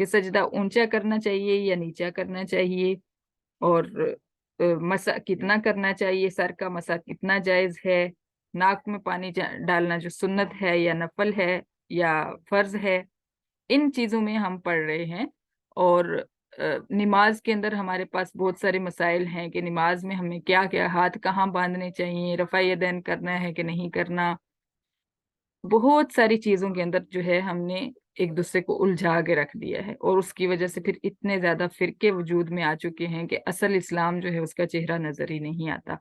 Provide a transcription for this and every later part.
کہ سجدہ اونچا کرنا چاہیے یا نیچا کرنا چاہیے، اور مسا کتنا کرنا چاہیے، سر کا مسا کتنا جائز ہے، ناک میں پانی ڈالنا جو سنت ہے یا نفل ہے یا فرض ہے، ان چیزوں میں ہم پڑھ رہے ہیں۔ اور نماز کے اندر ہمارے پاس بہت سارے مسائل ہیں کہ نماز میں ہمیں کیا کیا، ہاتھ کہاں باندھنے چاہیے، رفع یدین کرنا ہے کہ نہیں کرنا، بہت ساری چیزوں کے اندر جو ہے ہم نے ایک دوسرے کو الجھا کے رکھ دیا ہے، اور اس کی وجہ سے پھر اتنے زیادہ فرقے وجود میں آ چکے ہیں کہ اصل اسلام جو ہے اس کا چہرہ نظر ہی نہیں آتا۔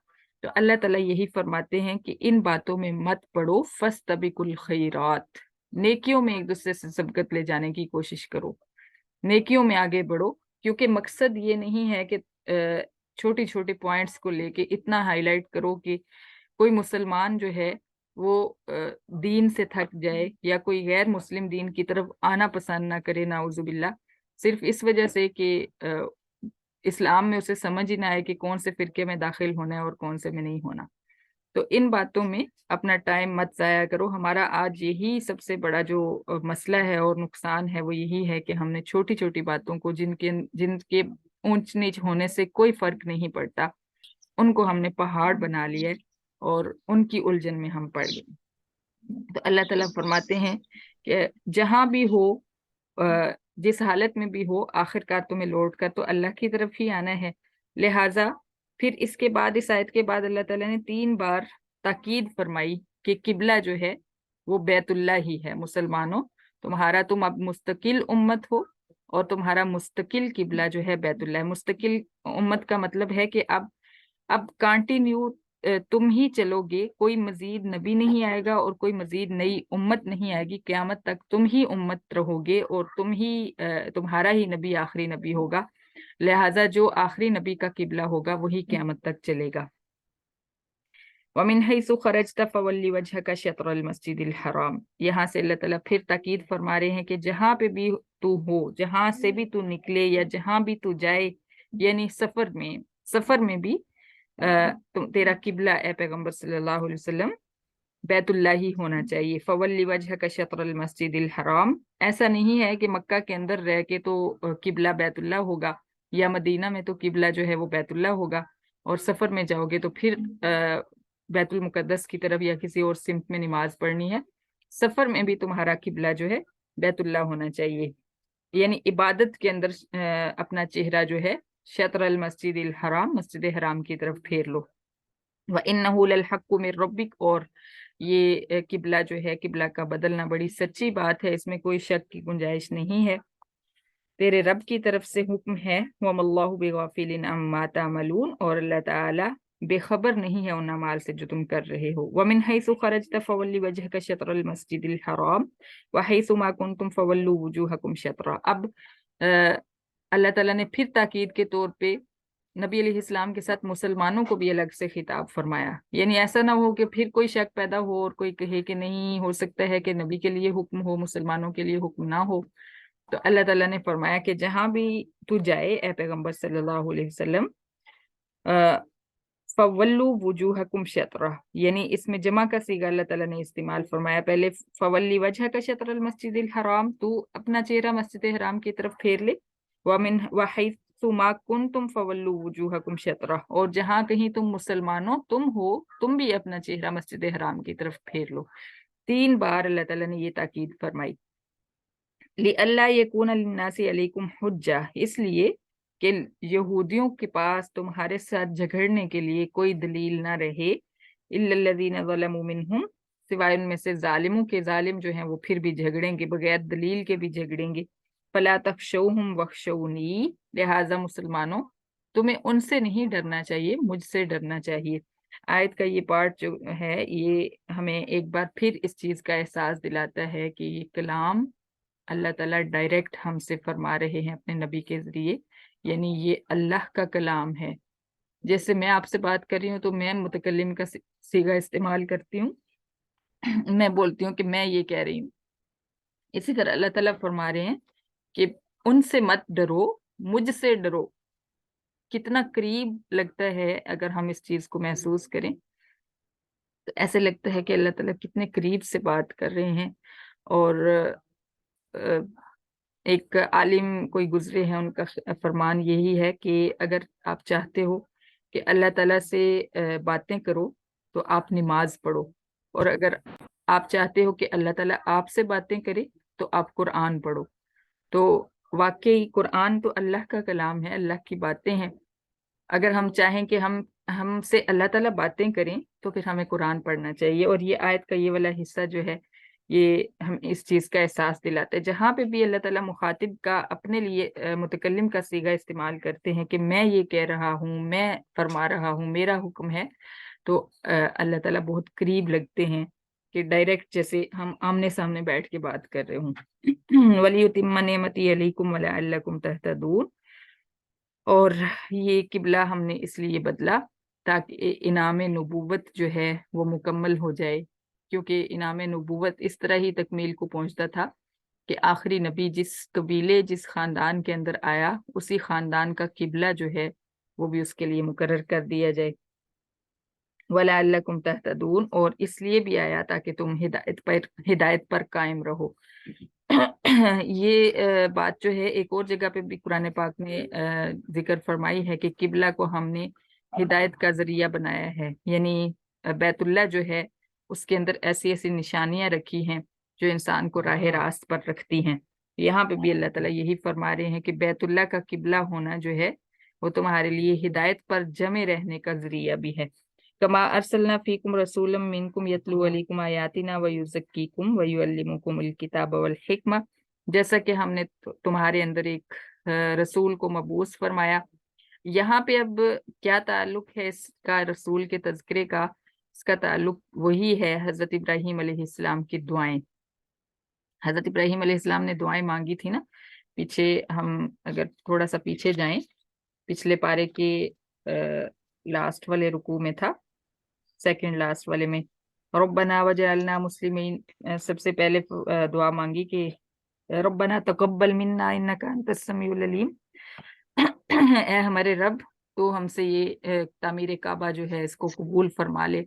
تو اللہ تعالیٰ یہی فرماتے ہیں کہ ان باتوں میں مت پڑو، فاستبقوا الخیرات، نیکیوں میں ایک دوسرے سے سبقت لے جانے کی کوشش کرو، نیکیوں میں آگے بڑھو، کیونکہ مقصد یہ نہیں ہے کہ چھوٹی چھوٹی پوائنٹس کو لے کے اتنا ہائی لائٹ کرو کہ کوئی مسلمان جو ہے وہ دین سے تھک جائے، یا کوئی غیر مسلم دین کی طرف آنا پسند نہ کرے، نعوذ باللہ، صرف اس وجہ سے کہ اسلام میں اسے سمجھ ہی نہ آئے کہ کون سے فرقے میں داخل ہونا ہے اور کون سے میں نہیں ہونا۔ تو ان باتوں میں اپنا ٹائم مت ضائع کرو۔ ہمارا آج یہی سب سے بڑا جو مسئلہ ہے اور نقصان ہے وہ یہی ہے کہ ہم نے چھوٹی چھوٹی باتوں کو، جن کے اونچ نیچ ہونے سے کوئی فرق نہیں پڑتا، ان کو ہم نے پہاڑ بنا لیا اور ان کی الجھن میں ہم پڑ گئے۔ تو اللہ تعالیٰ فرماتے ہیں کہ جہاں بھی ہو، جس حالت میں بھی ہو، آخر کار تمہیں لوٹ کر تو اللہ کی طرف ہی آنا ہے۔ لہٰذا پھر اس کے بعد، اس آیت کے بعد اللہ تعالیٰ نے 3 بار تاکید فرمائی کہ قبلہ جو ہے وہ بیت اللہ ہی ہے۔ مسلمانوں، تم اب مستقل امت ہو، اور تمہارا مستقل قبلہ جو ہے بیت اللہ ہے۔ مستقل امت کا مطلب ہے کہ اب کانٹینیو تم ہی چلو گے، کوئی مزید نبی نہیں آئے گا اور کوئی مزید نئی امت نہیں آئے گی، قیامت تک تم ہی امت رہو گے، اور تمہارا ہی نبی آخری نبی ہوگا۔ لہٰذا جو آخری نبی کا قبلہ ہوگا وہی قیامت تک چلے گا۔ وَمِنْ حَيْثُ خَرَجْتَ فَوَلِّ وَجْهَكَ شَطْرَ الْمَسْجِدِ الْحَرَامِ، یہاں سے اللہ تعالیٰ پھر تاکید فرما رہے ہیں کہ جہاں پہ بھی تو ہو، جہاں سے بھی تو نکلے یا جہاں بھی تو جائے، یعنی سفر میں بھی تیرا قبلہ اے پیغمبر صلی اللہ علیہ وسلم بیت اللہ ہی ہونا چاہیے۔ فَوَلِّ وَجْهَكَ شَطْرَ الْمَسْجِدِ الْحَرَامِ، ایسا نہیں ہے کہ مکہ کے اندر رہ کے تو قبلہ بیت اللہ ہوگا، یا مدینہ میں تو قبلہ جو ہے وہ بیت اللہ ہوگا، اور سفر میں جاؤ گے تو پھر بیت المقدس کی طرف یا کسی اور سمت میں نماز پڑھنی ہے۔ سفر میں بھی تمہارا قبلہ جو ہے بیت اللہ ہونا چاہیے، یعنی عبادت کے اندر اپنا چہرہ جو ہے شطر المسجد الحرام، مسجد حرام کی طرف پھیر لو۔ وَإِنَّهُ لَلْحَقُّ مِن رَبِّكَ، اور یہ قبلہ جو ہے، قبلہ کا بدلنا بڑی سچی بات ہے، اس میں کوئی شک کی گنجائش نہیں ہے، تیرے رب کی طرف سے حکم ہے۔ وَمَا اللَّهُ بِغَافِلٍ عَمَّا تَعْمَلُونَ، اور اللہ تعالیٰ بے خبر نہیں ہے ان اعمال سے جو تم کر رہے ہو۔ وَمِنْ حَيْثُ خَرَجْتَ فَوَلِّ وَجْهَكَ شَطْرَ الْمَسْجِدِ الْحَرَامِ وَحَيْثُ مَا كُنْتُمْ فَوَلُّوا وُجُوهَكُمْ شَطْرَهُ۔ اب اللہ تعالیٰ نے پھر تاکید کے طور پہ نبی علیہ السلام کے ساتھ مسلمانوں کو بھی الگ سے خطاب فرمایا، یعنی ایسا نہ ہو کہ پھر کوئی شک پیدا ہو اور کوئی کہے کہ نہیں ہو سکتا ہے کہ نبی کے لیے حکم ہو، مسلمانوں کے لیے حکم نہ ہو۔ تو اللہ تعالیٰ نے فرمایا کہ جہاں بھی تو جائے اے پیغمبر صلی اللہ علیہ وسلم، فَوَلُّوا وُجُوهَكُمْ شَطْرَهُ، یعنی اس میں جمع کا صیغہ اللہ تعالیٰ نے استعمال فرمایا۔ پہلے فَوَلِّ وَجْهَكَ شَطْرَ الْمَسْجِدِ الْحَرَامِ، تو اپنا چہرہ مسجد حرام کی طرف پھیر لے۔ وَحَيْثُ مَا كُنْتُمْ فَوَلُّوا وُجُوهَكُمْ شَطْرَهُ، اور جہاں کہیں تم مسلمانوں تم ہو، تم بھی اپنا چہرہ مسجد حرام کی طرف پھیر لو۔ 3 بار اللہ تعالیٰ نے یہ تاکید فرمائی۔ لِأَلَّا يَكُونَ لِلنَّاسِ عَلَيْكُمْ حُجَّةٌ، اس لیے کہ یہودیوں کے پاس تمہارے ساتھ جھگڑنے کے لیے کوئی دلیل نہ رہے، إِلَّا الَّذِينَ ظَلَمُوا مِنْهُمْ، سوائے ان میں سے ظالموں کے، ظالم جو ہیں وہ پھر بھی جھگڑیں گے، بغیر دلیل کے بھی جھگڑیں گے۔ فَلَا تَخْشَوْهُمْ وَاخْشَوْنِي، لہٰذا مسلمانوں تمہیں ان سے نہیں ڈرنا چاہیے، مجھ سے ڈرنا چاہیے۔ آیت کا یہ پارٹ جو ہے یہ ہمیں ایک بار پھر اس چیز کا احساس دلاتا ہے کہ یہ کلام اللہ تعالیٰ ڈائریکٹ ہم سے فرما رہے ہیں اپنے نبی کے ذریعے، یعنی یہ اللہ کا کلام ہے۔ جیسے میں آپ سے بات کر رہی ہوں تو میں متکلم کا صیغہ استعمال کرتی ہوں، میں بولتی ہوں کہ میں یہ کہہ رہی ہوں، اسی طرح اللہ تعالیٰ فرما رہے ہیں کہ ان سے مت ڈرو، مجھ سے ڈرو۔ کتنا قریب لگتا ہے اگر ہم اس چیز کو محسوس کریں تو ایسے لگتا ہے کہ اللہ تعالیٰ کتنے قریب سے بات کر رہے ہیں، اور ایک عالم کوئی گزرے ہیں، ان کا فرمان یہی ہے کہ اگر آپ چاہتے ہو کہ اللہ تعالیٰ سے باتیں کرو تو آپ نماز پڑھو، اور اگر آپ چاہتے ہو کہ اللہ تعالیٰ آپ سے باتیں کرے تو آپ قرآن پڑھو۔ تو واقعی قرآن تو اللہ کا کلام ہے، اللہ کی باتیں ہیں۔ اگر ہم چاہیں کہ ہم سے اللہ تعالیٰ باتیں کریں تو پھر ہمیں قرآن پڑھنا چاہیے، اور یہ آیت کا یہ والا حصہ جو ہے یہ ہم اس چیز کا احساس دلاتا ہے۔ جہاں پہ بھی اللہ تعالیٰ مخاطب کا اپنے لیے متکلم کا صیغہ استعمال کرتے ہیں کہ میں یہ کہہ رہا ہوں، میں فرما رہا ہوں، میرا حکم ہے، تو اللہ تعالیٰ بہت قریب لگتے ہیں کہ ڈائریکٹ جیسے ہم آمنے سامنے بیٹھ کے بات کر رہے ہوں۔ وَلِيُتِمَّ نِعْمَتِهِ عَلَيْكُمْ وَلَعَلَّكُمْ تَهْتَدُونَ، اور یہ قبلہ ہم نے اس لیے بدلا تاکہ انعام نبوت جو ہے وہ مکمل ہو جائے، کیونکہ انعام نبوت اس طرح ہی تکمیل کو پہنچتا تھا کہ آخری نبی جس قبیلے جس خاندان کے اندر آیا اسی خاندان کا قبلہ جو ہے وہ بھی اس کے لیے مقرر کر دیا جائے۔ وَلَعَلَّكُمْ تَهْتَدُونَ، اور اس لیے بھی آیا تاکہ تم ہدایت پر قائم رہو۔ یہ بات جو ہے ایک اور جگہ پہ بھی قرآن پاک نے ذکر فرمائی ہے کہ قبلہ کو ہم نے ہدایت کا ذریعہ بنایا ہے، یعنی بیت اللہ جو ہے اس کے اندر ایسی ایسی نشانیاں رکھی ہیں جو انسان کو راہ راست پر رکھتی ہیں۔ یہاں پہ بھی اللہ تعالیٰ یہی فرما رہے ہیں کہ بیت اللہ کا قبلہ ہونا جو ہے وہ تمہارے لیے ہدایت پر جمے رہنے کا ذریعہ بھی ہے۔ کما ارسلنا فیکم رسولا منکم یتلو علیکم آیاتنا ویزکیکم ویعلمکم الکتاب والحکمہ، جیسا کہ ہم نے تمہارے اندر ایک رسول کو مبعوث فرمایا۔ یہاں پہ اب کیا تعلق ہے اس کا رسول کے تذکرے کا؟ اس کا تعلق وہی ہے حضرت ابراہیم علیہ السلام کی دعائیں۔ حضرت ابراہیم علیہ السلام نے دعائیں مانگی تھی نا، پیچھے ہم اگر تھوڑا سا پیچھے جائیں، پچھلے پارے کے لاسٹ والے رکوع میں تھا، سیکنڈ لاسٹ والے میں، ربنا وجعلنا مسلمین، سب سے پہلے دعا مانگی کہ ربنا تقبل منا انک انت السمیع العلیم، اے ہمارے رب تو ہم سے یہ تعمیر کعبہ جو ہے اس کو قبول فرما لے۔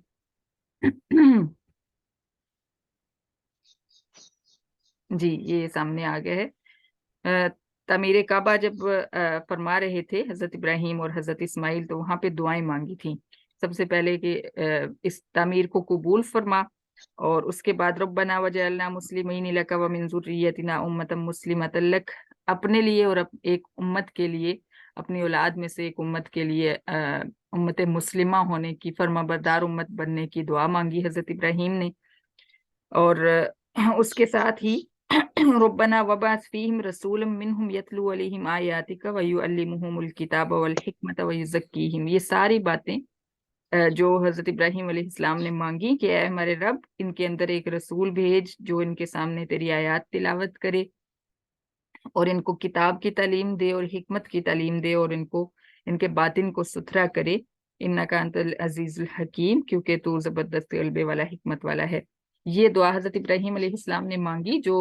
جی یہ سامنے آ گیا ہے۔ تعمیر کعبہ جب فرما رہے تھے حضرت ابراہیم اور حضرت اسماعیل تو وہاں پہ دعائیں مانگی تھیں، سب سے پہلے کہ اس تعمیر کو قبول فرما، اور اس کے بعد ربنا وجعلنا مسلمین لک ومن ذریتنا امۃ مسلمۃ لک، اپنے لیے اور ایک امت کے لیے، اپنی اولاد میں سے ایک امت کے لیے امت مسلمہ ہونے کی، فرما بردار امت بننے کی دعا مانگی حضرت ابراہیم نے۔ اور اس کے ساتھ ہی ربنا وبعث فیہم رسولا منہم یتلو علیہم آیاتک ویعلمہم الکتاب والحکمۃ ویزکیہم، یہ ساری باتیں جو حضرت ابراہیم علیہ السلام نے مانگی کہ اے ہمارے رب ان کے اندر ایک رسول بھیج جو ان کے سامنے تیری آیات تلاوت کرے اور ان کو کتاب کی تعلیم دے اور حکمت کی تعلیم دے، اور ان کے باطن کو ستھرا کرے، انک انت العزیز الحکیم، کیونکہ تو زبردست غلبے والا حکمت والا ہے۔ یہ دعا حضرت ابراہیم علیہ السلام نے مانگی جو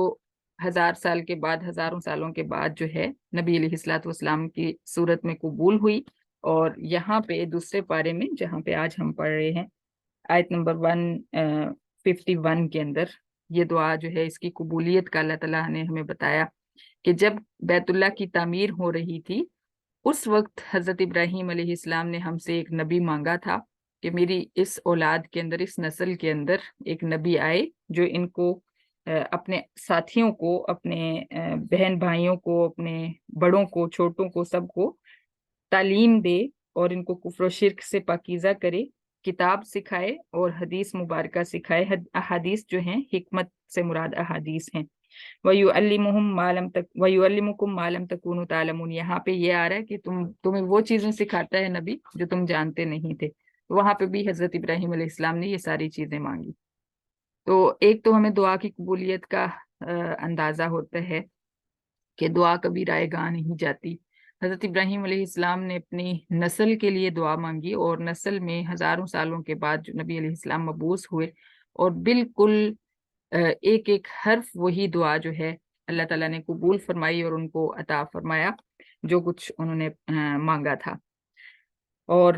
1000 سال کے بعد، ہزاروں سالوں کے بعد جو ہے نبی علیہ الصلوۃ والسلام کی صورت میں قبول ہوئی۔ اور یہاں پہ دوسرے پارے میں جہاں پہ آج ہم پڑھ رہے ہیں آیت نمبر 151 کے اندر یہ دعا جو ہے اس کی قبولیت کا اللہ تعالیٰ نے ہمیں بتایا کہ جب بیت اللہ کی تعمیر ہو رہی تھی اس وقت حضرت ابراہیم علیہ السلام نے ہم سے ایک نبی مانگا تھا کہ میری اس اولاد کے اندر، اس نسل کے اندر ایک نبی آئے جو ان کو اپنے ساتھیوں کو، اپنے بہن بھائیوں کو، اپنے بڑوں کو، چھوٹوں کو، سب کو تعلیم دے اور ان کو کفر و شرک سے پاکیزہ کرے، کتاب سکھائے اور حدیث مبارکہ سکھائے۔ احادیث جو ہیں، حکمت سے مراد احادیث ہیں۔ وَيُعَلِّمُهُمْ مَا لَمْ وَيُعَلِّمُكُمْ مَا لَمْ تَكُونُوا تَعْلَمُونَ، یہاں پہ یہ آ رہا ہے کہ تمہیں وہ چیزیں سکھاتا ہے نبی جو تم جانتے نہیں تھے۔ وہاں پہ بھی حضرت ابراہیم علیہ السلام نے یہ ساری چیزیں مانگی۔ تو ایک تو ہمیں دعا کی قبولیت کا اندازہ ہوتا ہے کہ دعا کبھی رائے گاہ نہیں جاتی۔ حضرت ابراہیم علیہ السلام نے اپنی نسل کے لیے دعا مانگی، اور نسل میں ہزاروں سالوں کے بعد جو نبی علیہ السلام مبعوث ہوئے، اور بالکل ایک ایک حرف وہی دعا جو ہے اللہ تعالیٰ نے قبول فرمائی اور ان کو عطا فرمایا جو کچھ انہوں نے مانگا تھا۔ اور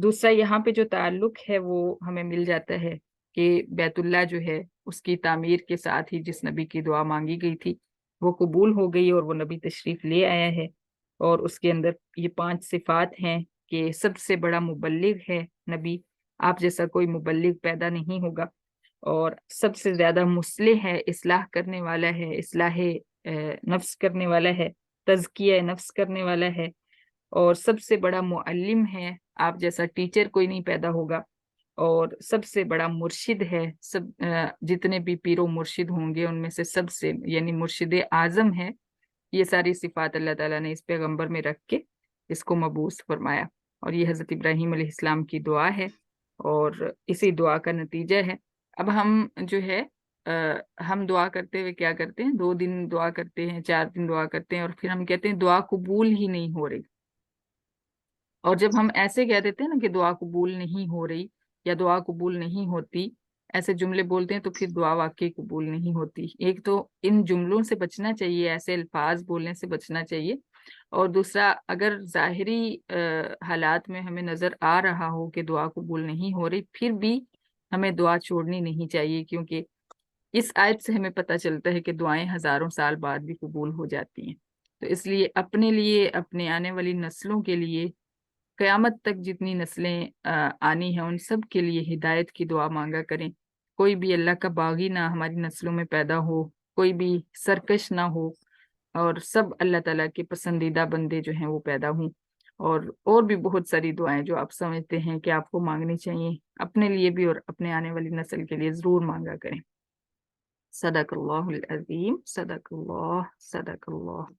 دوسرا یہاں پہ جو تعلق ہے وہ ہمیں مل جاتا ہے کہ بیت اللہ جو ہے اس کی تعمیر کے ساتھ ہی جس نبی کی دعا مانگی گئی تھی وہ قبول ہو گئی اور وہ نبی تشریف لے آیا ہے، اور اس کے اندر یہ 5 صفات ہیں کہ سب سے بڑا مبلغ ہے نبی، آپ جیسا کوئی مبلغ پیدا نہیں ہوگا، اور سب سے زیادہ مصلح ہے، اصلاح کرنے والا ہے، اصلاح نفس کرنے والا ہے، تزکیہ نفس کرنے والا ہے، اور سب سے بڑا معلم ہے، آپ جیسا ٹیچر کوئی نہیں پیدا ہوگا، اور سب سے بڑا مرشد ہے، جتنے بھی پیر و مرشد ہوں گے ان میں سے سب سے، یعنی مرشد اعظم ہے۔ یہ ساری صفات اللہ تعالیٰ نے اس پیغمبر میں رکھ کے اس کو مبعوث فرمایا، اور یہ حضرت ابراہیم علیہ السلام کی دعا ہے، اور اسی دعا کا نتیجہ ہے۔ اب ہم جو ہے ہم دعا کرتے ہوئے کیا کرتے ہیں، 2 دن دعا کرتے ہیں، 4 دن دعا کرتے ہیں، اور پھر ہم کہتے ہیں دعا قبول ہی نہیں ہو رہی۔ اور جب ہم ایسے کہہ دیتے ہیں نا کہ دعا قبول نہیں ہو رہی یا دعا قبول نہیں ہوتی، ایسے جملے بولتے ہیں، تو پھر دعا واقعی قبول نہیں ہوتی۔ ایک تو ان جملوں سے بچنا چاہیے، ایسے الفاظ بولنے سے بچنا چاہیے، اور دوسرا اگر ظاہری حالات میں ہمیں نظر آ رہا ہو کہ دعا قبول نہیں ہو رہی، پھر بھی ہمیں دعا چھوڑنی نہیں چاہیے، کیونکہ اس آیت سے ہمیں پتہ چلتا ہے کہ دعائیں ہزاروں سال بعد بھی قبول ہو جاتی ہیں۔ تو اس لیے اپنے لیے، اپنے آنے والی نسلوں کے لیے، قیامت تک جتنی نسلیں آنی ہیں ان سب کے لیے ہدایت کی دعا مانگا کریں۔ کوئی بھی اللہ کا باغی نہ ہماری نسلوں میں پیدا ہو، کوئی بھی سرکش نہ ہو، اور سب اللہ تعالیٰ کے پسندیدہ بندے جو ہیں وہ پیدا ہوں۔ اور بھی بہت ساری دعائیں جو آپ سمجھتے ہیں کہ آپ کو مانگنی چاہیے، اپنے لیے بھی اور اپنے آنے والی نسل کے لیے ضرور مانگا کریں۔ صدق اللہ العظیم، صدق اللہ، صدق اللہ۔